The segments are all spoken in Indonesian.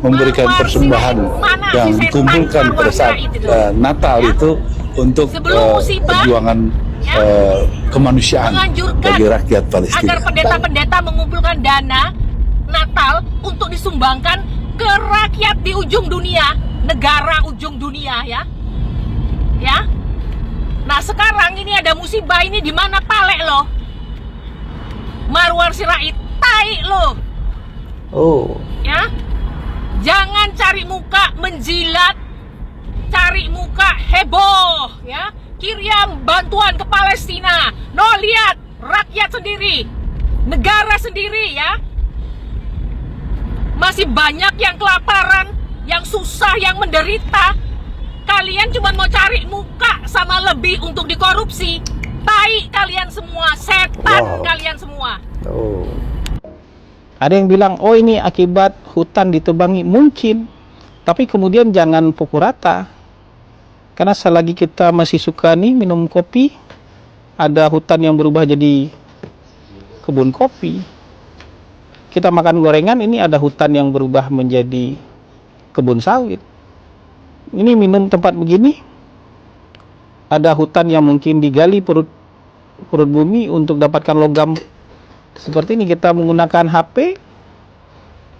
memberikan persembahan yang dikumpulkan pada saat Natal itu untuk perjuangan kemanusiaan bagi rakyat Palestina. Agar pendeta-pendeta mengumpulkan dana Natal untuk disumbangkan ke rakyat di ujung dunia, negara ujung dunia, ya. Nah sekarang ini ada musibah ini di mana Palek lo, Marwar Sirait, tai lo. Ya, jangan cari muka menjilat, cari muka heboh, ya. Kirim bantuan ke Palestina. No, lihat rakyat sendiri, negara sendiri, ya. Masih banyak yang kelaparan, yang susah, yang menderita. Kalian cuma mau cari muka sama lebih untuk dikorupsi. Tai kalian semua, setan kalian semua. Ada yang bilang, oh ini akibat hutan ditebangi. Mungkin, tapi kemudian jangan pukul rata. Karena selagi kita masih suka nih minum kopi, ada hutan yang berubah jadi kebun kopi. Kita makan gorengan, ini ada hutan yang berubah menjadi kebun sawit. Ini minum tempat begini, ada hutan yang mungkin digali perut bumi untuk dapatkan logam. Seperti ini kita menggunakan HP,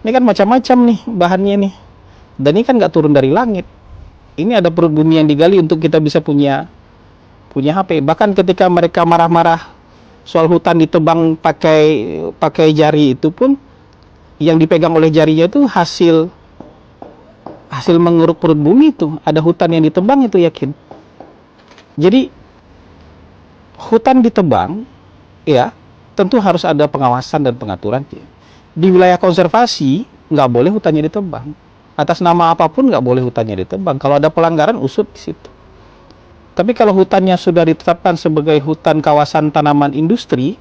ini kan macam-macam nih bahannya nih. Dan ini kan nggak turun dari langit. Ini ada perut bumi yang digali untuk kita bisa punya HP. Bahkan ketika mereka marah-marah soal hutan ditebang pakai jari, itu pun yang dipegang oleh jarinya itu hasil mengeruk perut bumi itu. Ada hutan yang ditebang itu, yakin. Jadi hutan ditebang, ya tentu harus ada pengawasan dan pengaturan. Di wilayah konservasi nggak boleh hutannya ditebang. Atas nama apapun nggak boleh hutannya ditebang. Kalau ada pelanggaran, usut di situ. Tapi kalau hutannya sudah ditetapkan sebagai hutan kawasan tanaman industri,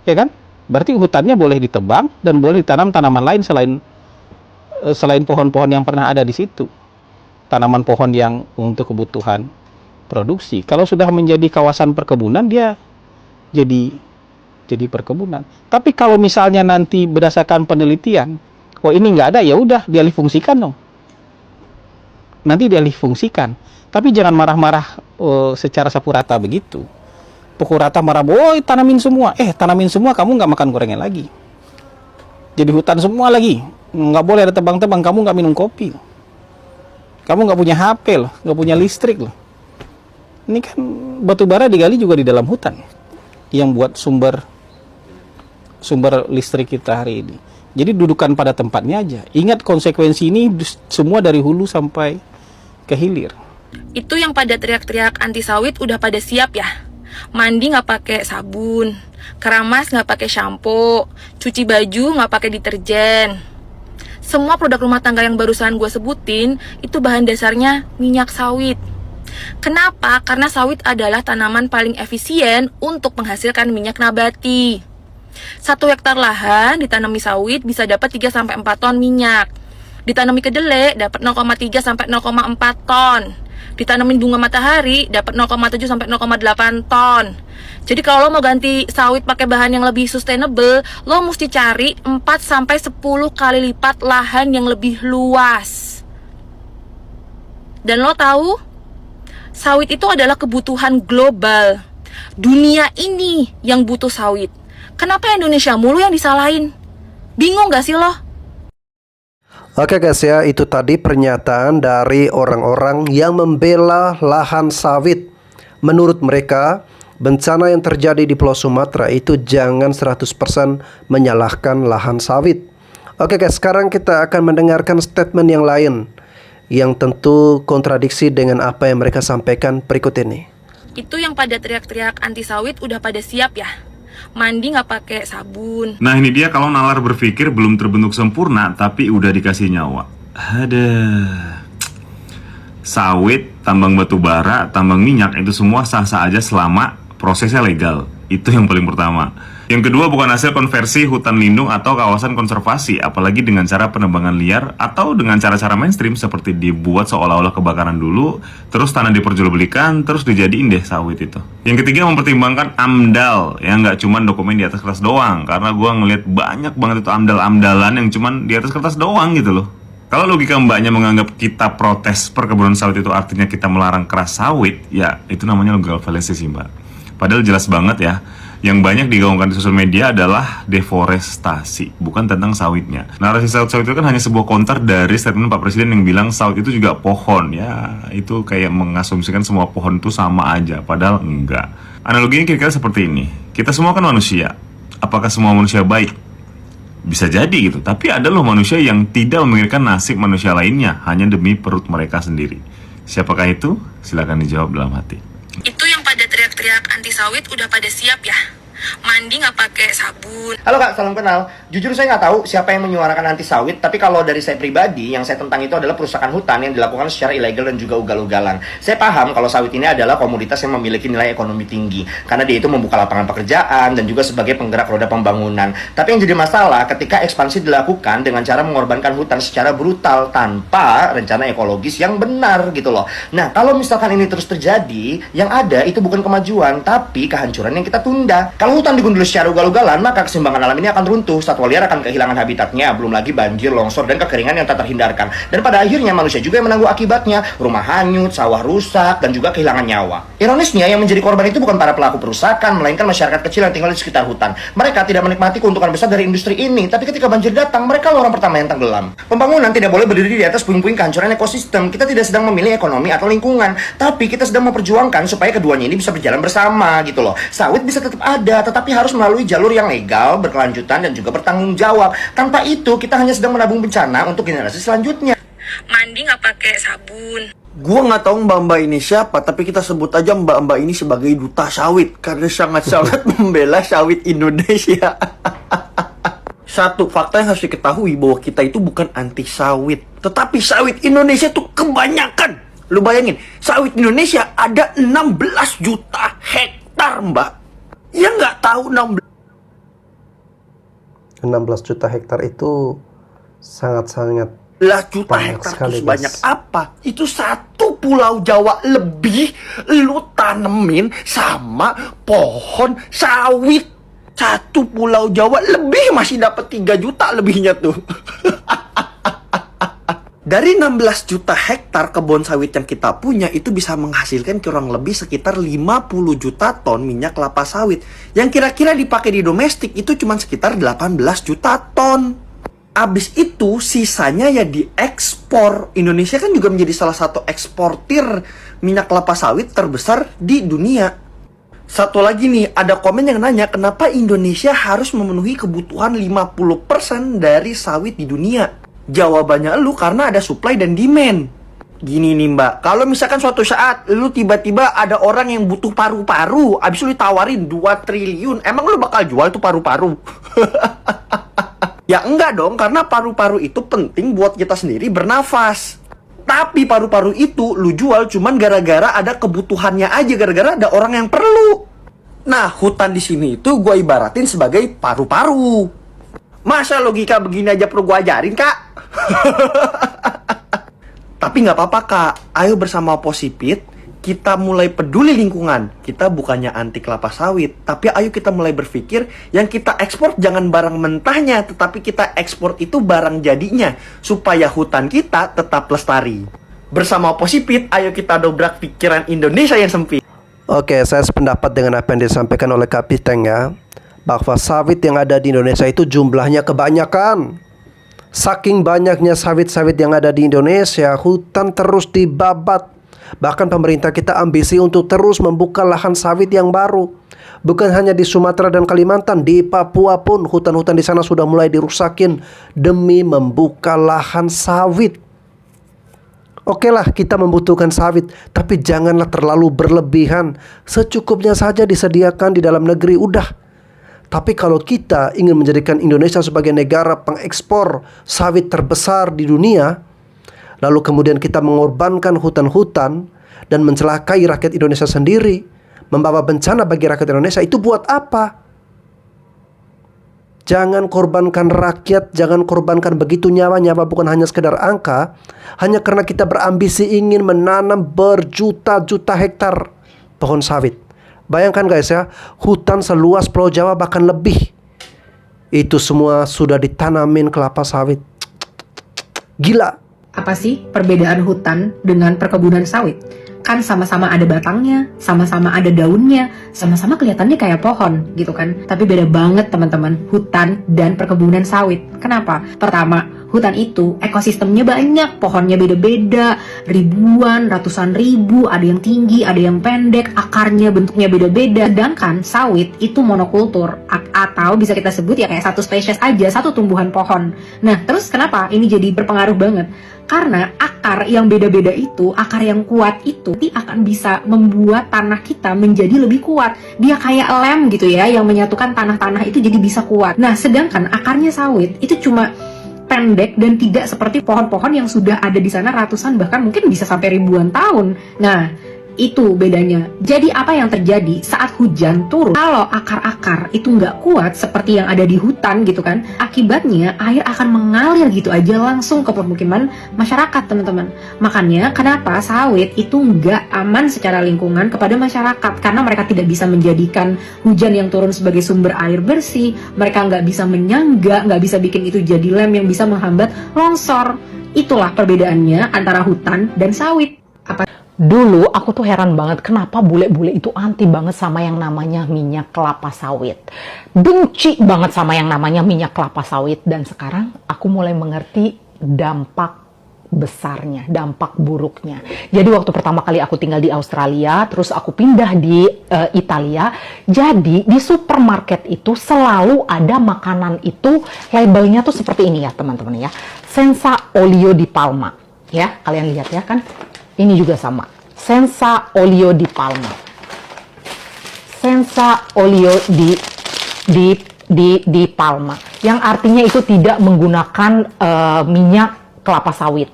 ya kan? Berarti hutannya boleh ditebang dan boleh ditanam tanaman lain selain pohon-pohon yang pernah ada di situ. Tanaman pohon yang untuk kebutuhan produksi. Kalau sudah menjadi kawasan perkebunan, dia jadi perkebunan. Tapi kalau misalnya nanti berdasarkan penelitian, oh ini nggak ada, ya udah dialih fungsikan dong. Nanti dialih fungsikan. Tapi jangan marah-marah secara sapu rata begitu. Pukul rata marah, oh tanamin semua. Tanamin semua, kamu nggak makan gorengan lagi. Jadi hutan semua lagi. Nggak boleh ada tebang-tebang, kamu nggak minum kopi. Kamu nggak punya HP loh, nggak punya listrik loh. Ini kan batu bara digali juga di dalam hutan. Yang buat sumber listrik kita hari ini. Jadi dudukan pada tempatnya aja. Ingat konsekuensi ini semua dari hulu sampai ke hilir. Itu yang pada teriak-teriak anti sawit udah pada siap ya. Mandi nggak pakai sabun, keramas nggak pakai shampoo, cuci baju nggak pakai deterjen. Semua produk rumah tangga yang barusan gue sebutin itu bahan dasarnya minyak sawit. Kenapa? Karena sawit adalah tanaman paling efisien untuk menghasilkan minyak nabati. 1 hektar lahan ditanami sawit bisa dapat 3-4 ton minyak. Ditanami kedelai dapat 0,3-0,4 ton. Ditanamin bunga matahari dapat 0,7-0,8 ton. Jadi kalau lo mau ganti sawit pakai bahan yang lebih sustainable, lo mesti cari 4-10 kali lipat lahan yang lebih luas. Dan lo tahu, sawit itu adalah kebutuhan global. Dunia ini yang butuh sawit. Kenapa Indonesia mulu yang disalahin? Bingung gak sih lo? Oke guys ya, itu tadi pernyataan dari orang-orang yang membela lahan sawit. Menurut mereka, bencana yang terjadi di Pulau Sumatera itu jangan 100% menyalahkan lahan sawit. Oke guys, sekarang kita akan mendengarkan statement yang lain yang tentu kontradiksi dengan apa yang mereka sampaikan berikut ini. Itu yang pada teriak-teriak anti sawit udah pada siap ya. Mandi nggak pakai sabun. Nah ini dia kalau nalar berpikir belum terbentuk sempurna tapi udah dikasih nyawa. Ada sawit, tambang batu bara, tambang minyak itu semua sah-sah aja selama prosesnya legal. Itu yang paling pertama. Yang kedua, bukan hasil konversi hutan lindung atau kawasan konservasi, apalagi dengan cara penebangan liar atau dengan cara-cara mainstream seperti dibuat seolah-olah kebakaran dulu, terus tanah diperjualbelikan, terus dijadiin deh sawit itu. Yang ketiga, mempertimbangkan AMDAL, yang nggak cuma dokumen di atas kertas doang, karena gue ngeliat banyak banget itu AMDAL-AMDALan yang cuma di atas kertas doang gitu loh. Kalau logika mbaknya menganggap kita protes perkebunan sawit itu artinya kita melarang keras sawit, ya itu namanya legal fallacy sih mbak. Padahal jelas banget ya, yang banyak digaungkan di sosial media adalah deforestasi, bukan tentang sawitnya. Narasi sawit-sawit itu kan hanya sebuah counter dari statement Pak Presiden yang bilang sawit itu juga pohon. Ya, itu kayak mengasumsikan semua pohon itu sama aja, padahal enggak. Analoginya kira-kira seperti ini. Kita semua kan manusia. Apakah semua manusia baik? Bisa jadi gitu, tapi ada loh manusia yang tidak memikirkan nasib manusia lainnya hanya demi perut mereka sendiri. Siapakah itu? Silakan dijawab dalam hati. Itu yang pada teriak-teriak anti sawit udah pada siap ya? Mandi nggak pakai sabun. Halo Kak, salam kenal. Jujur saya nggak tahu siapa yang menyuarakan anti sawit, tapi kalau dari saya pribadi, yang saya tentang itu adalah perusakan hutan yang dilakukan secara ilegal dan juga ugal-ugalan. Saya paham kalau sawit ini adalah komoditas yang memiliki nilai ekonomi tinggi, karena dia itu membuka lapangan pekerjaan dan juga sebagai penggerak roda pembangunan. Tapi yang jadi masalah ketika ekspansi dilakukan dengan cara mengorbankan hutan secara brutal tanpa rencana ekologis yang benar gitu loh. Nah, kalau misalkan ini terus terjadi, yang ada itu bukan kemajuan, tapi kehancuran yang kita tunda. Kalau hutan digundul secara ugal-ugalan, maka keseimbangan alam ini akan runtuh, satwa liar akan kehilangan habitatnya, belum lagi banjir, longsor, dan kekeringan yang tak terhindarkan. Dan pada akhirnya manusia juga yang menanggung akibatnya, rumah hanyut, sawah rusak, dan juga kehilangan nyawa. Ironisnya, yang menjadi korban itu bukan para pelaku perusakan, melainkan masyarakat kecil yang tinggal di sekitar hutan. Mereka tidak menikmati keuntungan besar dari industri ini, tapi ketika banjir datang, mereka orang pertama yang tenggelam. Pembangunan tidak boleh berdiri di atas puing-puing kehancuran ekosistem. Kita tidak sedang memilih ekonomi atau lingkungan, tapi kita sedang memperjuangkan supaya keduanya ini bisa berjalan bersama gitu loh. Sawit bisa tetap ada, tetapi harus melalui jalur yang legal, berkelanjutan, dan juga bertanggung jawab. Tanpa itu, kita hanya sedang menabung bencana untuk generasi selanjutnya. Mandi nggak pakai sabun. Gua nggak tahu mbak-mbak ini siapa, tapi kita sebut aja mbak-mbak ini sebagai duta sawit karena sangat-sangat membela sawit Indonesia. Satu, fakta yang harus diketahui bahwa kita itu bukan anti sawit, tetapi sawit Indonesia tuh kebanyakan. Lu bayangin, sawit Indonesia ada 16 juta hektar, mbak. Ya nggak tahu 16 juta hektar itu sangat-sangat juta hektar sekali, itu sebanyak guys. apa? Itu satu pulau Jawa lebih lu tanemin sama pohon sawit. Satu pulau Jawa lebih masih dapat 3 juta lebihnya tuh. Dari 16 juta hektar kebun sawit yang kita punya itu bisa menghasilkan kurang lebih sekitar 50 juta ton minyak kelapa sawit. Yang kira-kira dipakai di domestik itu cuma sekitar 18 juta ton. Abis itu sisanya ya diekspor. Indonesia kan juga menjadi salah satu eksportir minyak kelapa sawit terbesar di dunia. Satu lagi nih, ada komen yang nanya kenapa Indonesia harus memenuhi kebutuhan 50% dari sawit di dunia. Jawabannya lu karena ada supply dan demand. Gini nih mbak, kalau misalkan suatu saat lu tiba-tiba ada orang yang butuh paru-paru, abis lu ditawarin 2 triliun, emang lu bakal jual tuh paru-paru? Ya enggak dong, karena paru-paru itu penting buat kita sendiri bernafas. Tapi paru-paru itu lu jual cuman gara-gara ada kebutuhannya aja, gara-gara ada orang yang perlu. Nah, hutan di sini itu gue ibaratin sebagai paru-paru. Masa logika begini aja perlu gue ajarin, Kak? Tapi nggak apa-apa, Kak. Ayo bersama Posipit, kita mulai peduli lingkungan. Kita bukannya anti kelapa sawit, tapi ayo kita mulai berpikir yang kita ekspor jangan barang mentahnya, tetapi kita ekspor itu barang jadinya, supaya hutan kita tetap lestari. Bersama Posipit, ayo kita dobrak pikiran Indonesia yang sempit. Oke, saya sependapat dengan apa yang disampaikan oleh Kak Piteng ya, bahwa sawit yang ada di Indonesia itu jumlahnya kebanyakan. Saking banyaknya sawit-sawit yang ada di Indonesia, hutan terus dibabat. Bahkan pemerintah kita ambisi untuk terus membuka lahan sawit yang baru. Bukan hanya di Sumatera dan Kalimantan, di Papua pun hutan-hutan di sana sudah mulai dirusakin demi membuka lahan sawit. Oke lah, kita membutuhkan sawit, tapi janganlah terlalu berlebihan. Secukupnya saja disediakan di dalam negeri, udah. Tapi kalau kita ingin menjadikan Indonesia sebagai negara pengekspor sawit terbesar di dunia, lalu kemudian kita mengorbankan hutan-hutan dan mencelakai rakyat Indonesia sendiri, membawa bencana bagi rakyat Indonesia, itu buat apa? Jangan korbankan rakyat, jangan korbankan begitu nyawa. Nyawa bukan hanya sekedar angka, hanya karena kita berambisi ingin menanam berjuta-juta hektar pohon sawit. Bayangkan guys ya, hutan seluas Pulau Jawa bahkan lebih, itu semua sudah ditanamin kelapa sawit. Gila. Apa sih perbedaan hutan dengan perkebunan sawit? Kan sama-sama ada batangnya, sama-sama ada daunnya, sama-sama kelihatannya kayak pohon gitu kan. Tapi beda banget teman-teman, hutan dan perkebunan sawit. Kenapa? Pertama, hutan itu ekosistemnya banyak, pohonnya beda-beda, ribuan, ratusan ribu, ada yang tinggi, ada yang pendek, akarnya bentuknya beda-beda. Sedangkan sawit itu monokultur, atau bisa kita sebut ya kayak satu spesies aja, satu tumbuhan pohon. Nah, terus kenapa ini jadi berpengaruh banget? Karena akar yang beda-beda itu, akar yang kuat itu akan bisa membuat tanah kita menjadi lebih kuat. Dia kayak lem gitu ya, yang menyatukan tanah-tanah itu jadi bisa kuat. Nah, sedangkan akarnya sawit itu cuma pendek dan tidak seperti pohon-pohon yang sudah ada di sana ratusan, bahkan mungkin bisa sampai ribuan tahun. Nah, itu bedanya. Jadi apa yang terjadi saat hujan turun? Kalau akar-akar itu nggak kuat seperti yang ada di hutan gitu kan, akibatnya air akan mengalir gitu aja langsung ke permukiman masyarakat, teman-teman. Makanya kenapa sawit itu nggak aman secara lingkungan kepada masyarakat, karena mereka tidak bisa menjadikan hujan yang turun sebagai sumber air bersih. Mereka nggak bisa menyangga, nggak bisa bikin itu jadi lem yang bisa menghambat longsor. Itulah perbedaannya antara hutan dan sawit. Dulu aku tuh heran banget kenapa bule-bule itu anti banget sama yang namanya minyak kelapa sawit. Benci banget sama yang namanya minyak kelapa sawit. Dan sekarang aku mulai mengerti dampak besarnya, dampak buruknya. Jadi waktu pertama kali aku tinggal di Australia, terus aku pindah di Italia. Jadi di supermarket itu selalu ada makanan itu, labelnya tuh seperti ini ya teman-teman ya. Senza olio di palma. Ya, kalian lihat ya kan? Ini juga sama, senza olio di palma, senza olio di palma, yang artinya itu tidak menggunakan minyak kelapa sawit.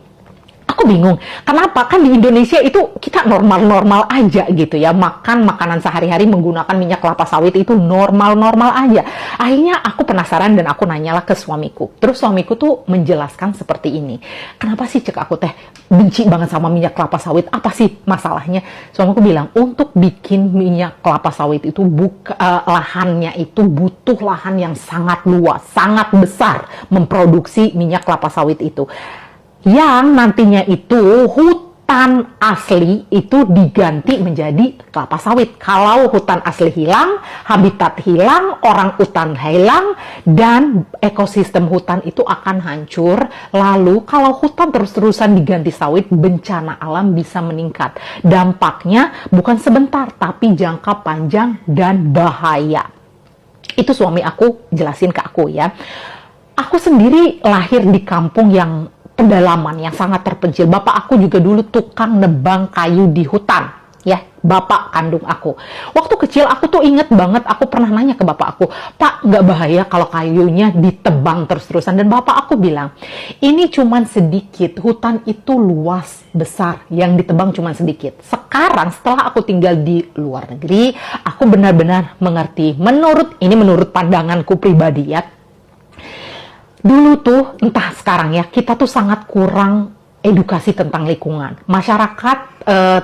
Aku bingung, kenapa? Kan di Indonesia itu kita normal-normal aja gitu ya, makan makanan sehari-hari menggunakan minyak kelapa sawit itu normal-normal aja. Akhirnya aku penasaran dan aku nanyalah ke suamiku. Terus suamiku tuh menjelaskan seperti ini. Kenapa sih cek aku teh benci banget sama minyak kelapa sawit? Apa sih masalahnya? Suamiku bilang, untuk bikin minyak kelapa sawit itu lahannya itu butuh lahan yang sangat luas, sangat besar memproduksi minyak kelapa sawit itu. Yang nantinya itu hutan asli itu diganti menjadi kelapa sawit. Kalau hutan asli hilang, habitat hilang, orang hutan hilang, dan ekosistem hutan itu akan hancur. Lalu kalau hutan terus-terusan diganti sawit, bencana alam bisa meningkat. Dampaknya bukan sebentar, tapi jangka panjang dan bahaya. Itu suami aku jelasin ke aku ya. Aku sendiri lahir di kampung yang pedalaman, yang sangat terpencil. Bapak aku juga dulu tukang nebang kayu di hutan, ya, bapak kandung aku. Waktu kecil aku tuh inget banget, aku pernah nanya ke bapak aku, Pak, nggak bahaya kalau kayunya ditebang terus-terusan? Dan bapak aku bilang, ini cuman sedikit, hutan itu luas, besar, yang ditebang cuman sedikit. Sekarang setelah aku tinggal di luar negeri, aku benar-benar mengerti. Menurut pandanganku pribadi ya, dulu tuh, entah sekarang ya, kita tuh sangat kurang edukasi tentang lingkungan. Masyarakat,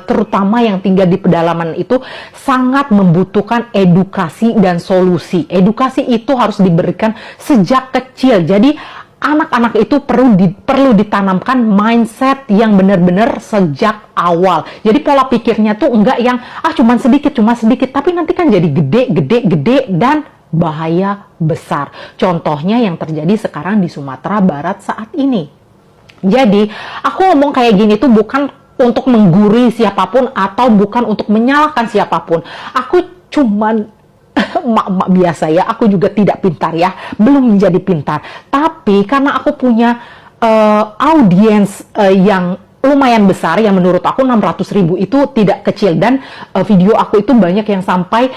terutama yang tinggal di pedalaman itu, sangat membutuhkan edukasi dan solusi. Edukasi itu harus diberikan sejak kecil. Jadi, anak-anak itu perlu ditanamkan mindset yang benar-benar sejak awal. Jadi pola pikirnya tuh enggak yang, cuma sedikit, tapi nanti kan jadi gede, dan bahaya besar. Contohnya yang terjadi sekarang di Sumatera Barat saat ini. Jadi, aku ngomong kayak gini tuh bukan untuk menggurui siapapun atau bukan untuk menyalahkan siapapun. Aku cuman mak-mak biasa ya, aku juga tidak pintar ya, belum menjadi pintar. Tapi karena aku punya audiens yang lumayan besar, yang menurut aku 600.000 itu tidak kecil, dan video aku itu banyak yang sampai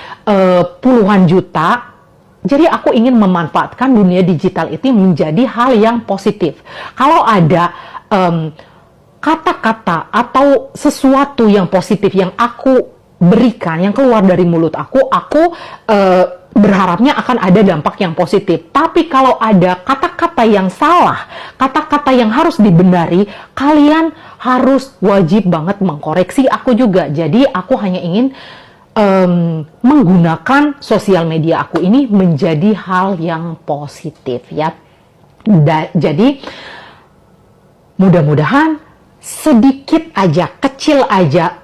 puluhan juta. Jadi aku ingin memanfaatkan dunia digital itu menjadi hal yang positif. Kalau ada kata-kata atau sesuatu yang positif yang aku berikan, yang keluar dari mulut aku berharapnya akan ada dampak yang positif. Tapi kalau ada kata-kata yang salah, kata-kata yang harus dibenari, kalian harus wajib banget mengkoreksi aku juga. Jadi aku hanya ingin menggunakan sosial media aku ini menjadi hal yang positif ya. Jadi mudah-mudahan sedikit aja, kecil aja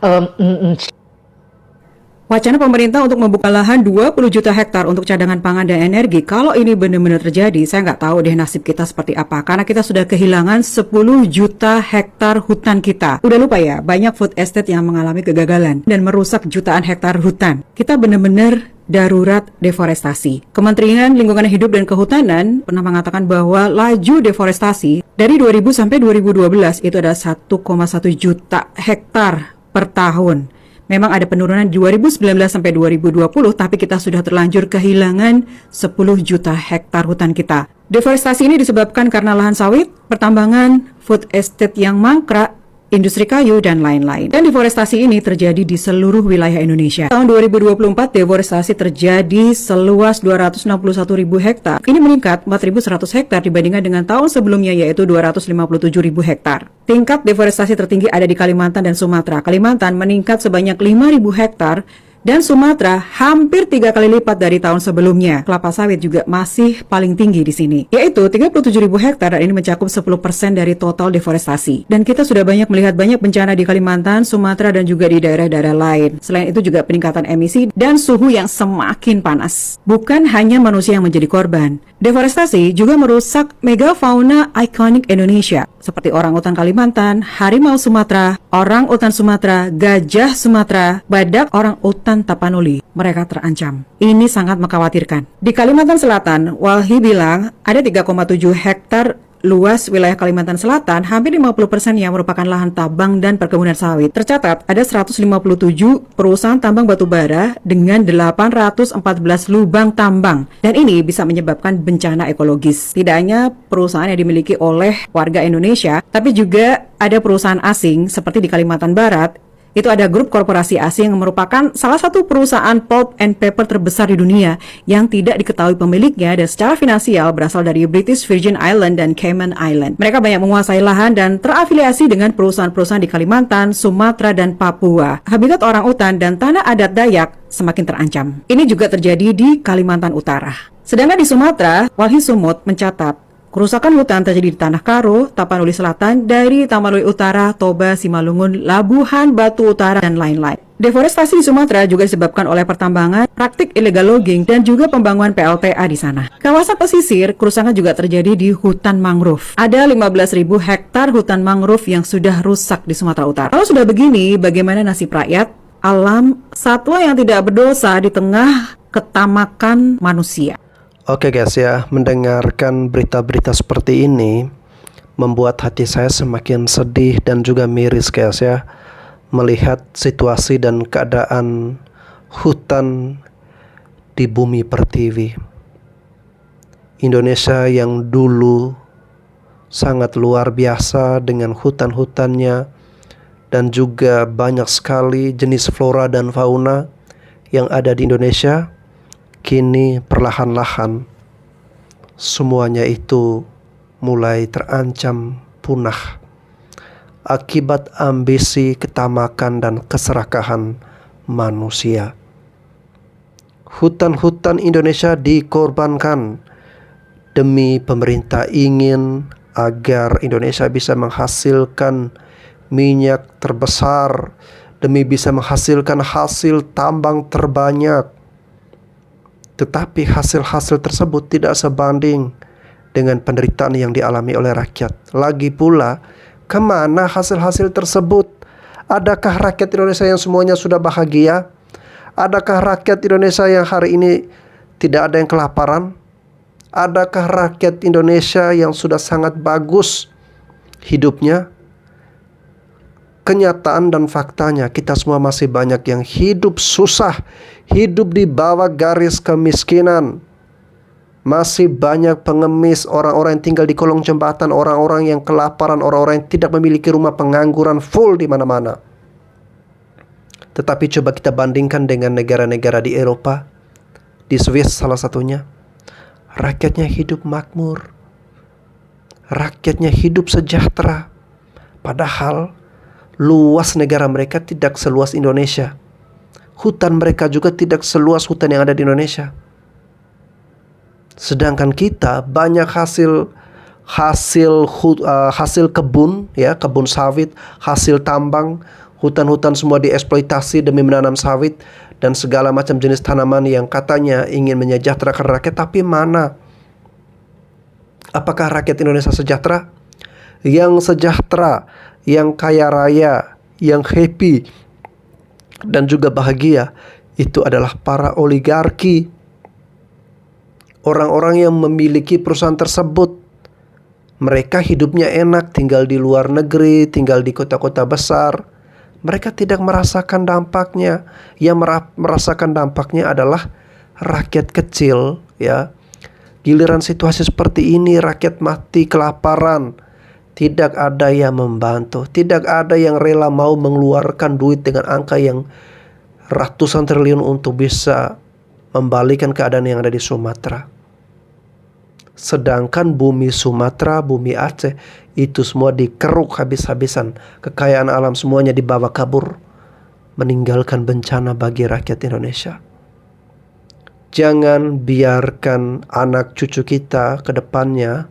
Wacana pemerintah untuk membuka lahan 20 juta hektar untuk cadangan pangan dan energi, kalau ini benar-benar terjadi, saya nggak tahu deh nasib kita seperti apa. Karena kita sudah kehilangan 10 juta hektar hutan kita. Udah lupa ya, banyak food estate yang mengalami kegagalan dan merusak jutaan hektar hutan. Kita benar-benar darurat deforestasi. Kementerian Lingkungan Hidup dan Kehutanan pernah mengatakan bahwa laju deforestasi dari 2000 sampai 2012 itu ada 1,1 juta hektar per tahun. Memang ada penurunan 2019 sampai 2020, tapi kita sudah terlanjur kehilangan 10 juta hektar hutan kita. Deforestasi ini disebabkan karena lahan sawit, pertambangan, food estate yang mangkrak, industri kayu, dan lain-lain. Dan deforestasi ini terjadi di seluruh wilayah Indonesia. Tahun 2024, deforestasi terjadi seluas 261.000 hektar. Ini meningkat 4.100 hektar dibandingkan dengan tahun sebelumnya, yaitu 257.000 hektar. Tingkat deforestasi tertinggi ada di Kalimantan dan Sumatera. Kalimantan meningkat sebanyak 5.000 hektar, dan Sumatera hampir 3 kali lipat dari tahun sebelumnya. Kelapa sawit juga masih paling tinggi di sini, yaitu 37.000 hektar, dan ini mencakup 10% dari total deforestasi. Dan kita sudah banyak melihat banyak bencana di Kalimantan, Sumatera, dan juga di daerah-daerah lain. Selain itu juga peningkatan emisi dan suhu yang semakin panas. Bukan hanya manusia yang menjadi korban. Deforestasi juga merusak megafauna ikonik Indonesia, seperti orangutan Kalimantan, harimau Sumatera, orangutan Sumatera, gajah Sumatera, badak orangutan Tapanuli. Mereka terancam. Ini sangat mengkhawatirkan. Di Kalimantan Selatan, Walhi bilang ada 3,7 hektar luas wilayah Kalimantan Selatan, hampir 50% yang merupakan lahan tambang dan perkebunan sawit. Tercatat ada 157 perusahaan tambang batu bara dengan 814 lubang tambang. Dan ini bisa menyebabkan bencana ekologis. Tidak hanya perusahaan yang dimiliki oleh warga Indonesia, tapi juga ada perusahaan asing seperti di Kalimantan Barat. Itu ada grup korporasi asing yang merupakan salah satu perusahaan pulp and paper terbesar di dunia yang tidak diketahui pemiliknya dan secara finansial berasal dari British Virgin Island dan Cayman Island. Mereka banyak menguasai lahan dan terafiliasi dengan perusahaan-perusahaan di Kalimantan, Sumatera, dan Papua. Habitat orangutan dan tanah adat Dayak semakin terancam. Ini juga terjadi di Kalimantan Utara. Sedangkan di Sumatera, Walhi Sumut mencatat kerusakan hutan terjadi di Tanah Karo, Tapanuli Selatan, dari Tapanuli Utara, Toba, Simalungun, Labuhan, Batu Utara, dan lain-lain. Deforestasi di Sumatera juga disebabkan oleh pertambangan, praktik illegal logging, dan juga pembangunan PLTA di sana. Kawasan pesisir, kerusakan juga terjadi di hutan mangrove. Ada 15.000 hektar hutan mangrove yang sudah rusak di Sumatera Utara. Kalau sudah begini, bagaimana nasib rakyat, alam, satwa yang tidak berdosa di tengah ketamakan manusia? Oke guys ya, mendengarkan berita-berita seperti ini membuat hati saya semakin sedih dan juga miris guys ya, melihat situasi dan keadaan hutan di bumi pertiwi. Indonesia yang dulu sangat luar biasa dengan hutan-hutannya dan juga banyak sekali jenis flora dan fauna yang ada di Indonesia, kini perlahan-lahan semuanya itu mulai terancam punah akibat ambisi, ketamakan, dan keserakahan manusia. Hutan-hutan Indonesia dikorbankan demi pemerintah ingin agar Indonesia bisa menghasilkan minyak terbesar, demi bisa menghasilkan hasil tambang terbanyak. Tetapi hasil-hasil tersebut tidak sebanding dengan penderitaan yang dialami oleh rakyat. Lagi pula, kemana hasil-hasil tersebut? Adakah rakyat Indonesia yang semuanya sudah bahagia? Adakah rakyat Indonesia yang hari ini tidak ada yang kelaparan? Adakah rakyat Indonesia yang sudah sangat bagus hidupnya? Kenyataan dan faktanya, kita semua masih banyak yang hidup susah, hidup di bawah garis kemiskinan. Masih banyak pengemis, orang-orang yang tinggal di kolong jembatan, orang-orang yang kelaparan, orang-orang yang tidak memiliki rumah, pengangguran full di mana-mana. Tetapi coba kita bandingkan dengan negara-negara di Eropa. di Swiss salah satunya. Rakyatnya hidup makmur, rakyatnya hidup sejahtera. Padahal luas negara mereka tidak seluas Indonesia. Hutan mereka juga tidak seluas hutan yang ada di Indonesia. Sedangkan kita banyak hasil kebun, ya, kebun sawit, hasil tambang, hutan-hutan semua dieksploitasi demi menanam sawit dan segala macam jenis tanaman yang katanya ingin menyejahterakan rakyat. Tapi mana? Apakah rakyat Indonesia sejahtera? Yang sejahtera, yang kaya raya, yang happy dan juga bahagia itu adalah para oligarki. Orang-orang yang memiliki perusahaan tersebut. Mereka hidupnya enak, tinggal di luar negeri, tinggal di kota-kota besar. Mereka tidak merasakan dampaknya. Yang merasakan dampaknya adalah rakyat kecil, ya. Giliran situasi seperti ini, rakyat mati kelaparan. Tidak ada yang membantu, tidak ada yang rela mau mengeluarkan duit dengan angka yang ratusan triliun untuk bisa membalikan keadaan yang ada di Sumatera. Sedangkan bumi Sumatera, bumi Aceh itu semua dikeruk habis-habisan. Kekayaan alam semuanya dibawa kabur, meninggalkan bencana bagi rakyat Indonesia. Jangan biarkan anak cucu kita ke depannya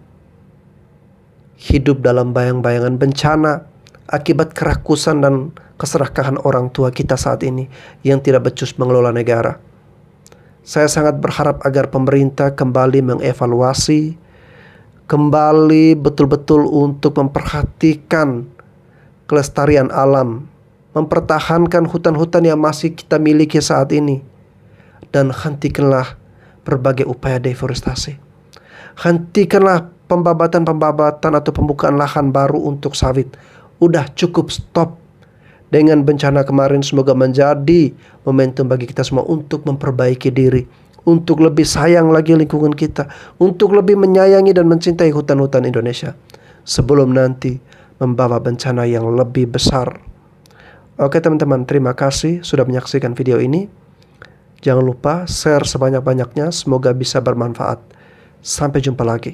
hidup dalam bayang-bayangan bencana akibat kerakusan dan keserakahan orang tua kita saat ini yang tidak becus mengelola negara. Saya sangat berharap agar pemerintah kembali mengevaluasi, kembali betul-betul untuk memperhatikan kelestarian alam, mempertahankan hutan-hutan yang masih kita miliki saat ini, dan hentikanlah berbagai upaya deforestasi. Hentikanlah pembabatan-pembabatan atau pembukaan lahan baru untuk sawit. Udah cukup, stop. Dengan bencana kemarin semoga menjadi momentum bagi kita semua untuk memperbaiki diri, untuk lebih sayang lagi lingkungan kita, untuk lebih menyayangi dan mencintai hutan-hutan Indonesia sebelum nanti membawa bencana yang lebih besar. Oke teman-teman, terima kasih sudah menyaksikan video ini. Jangan lupa share sebanyak-banyaknya, semoga bisa bermanfaat. Sampai jumpa lagi.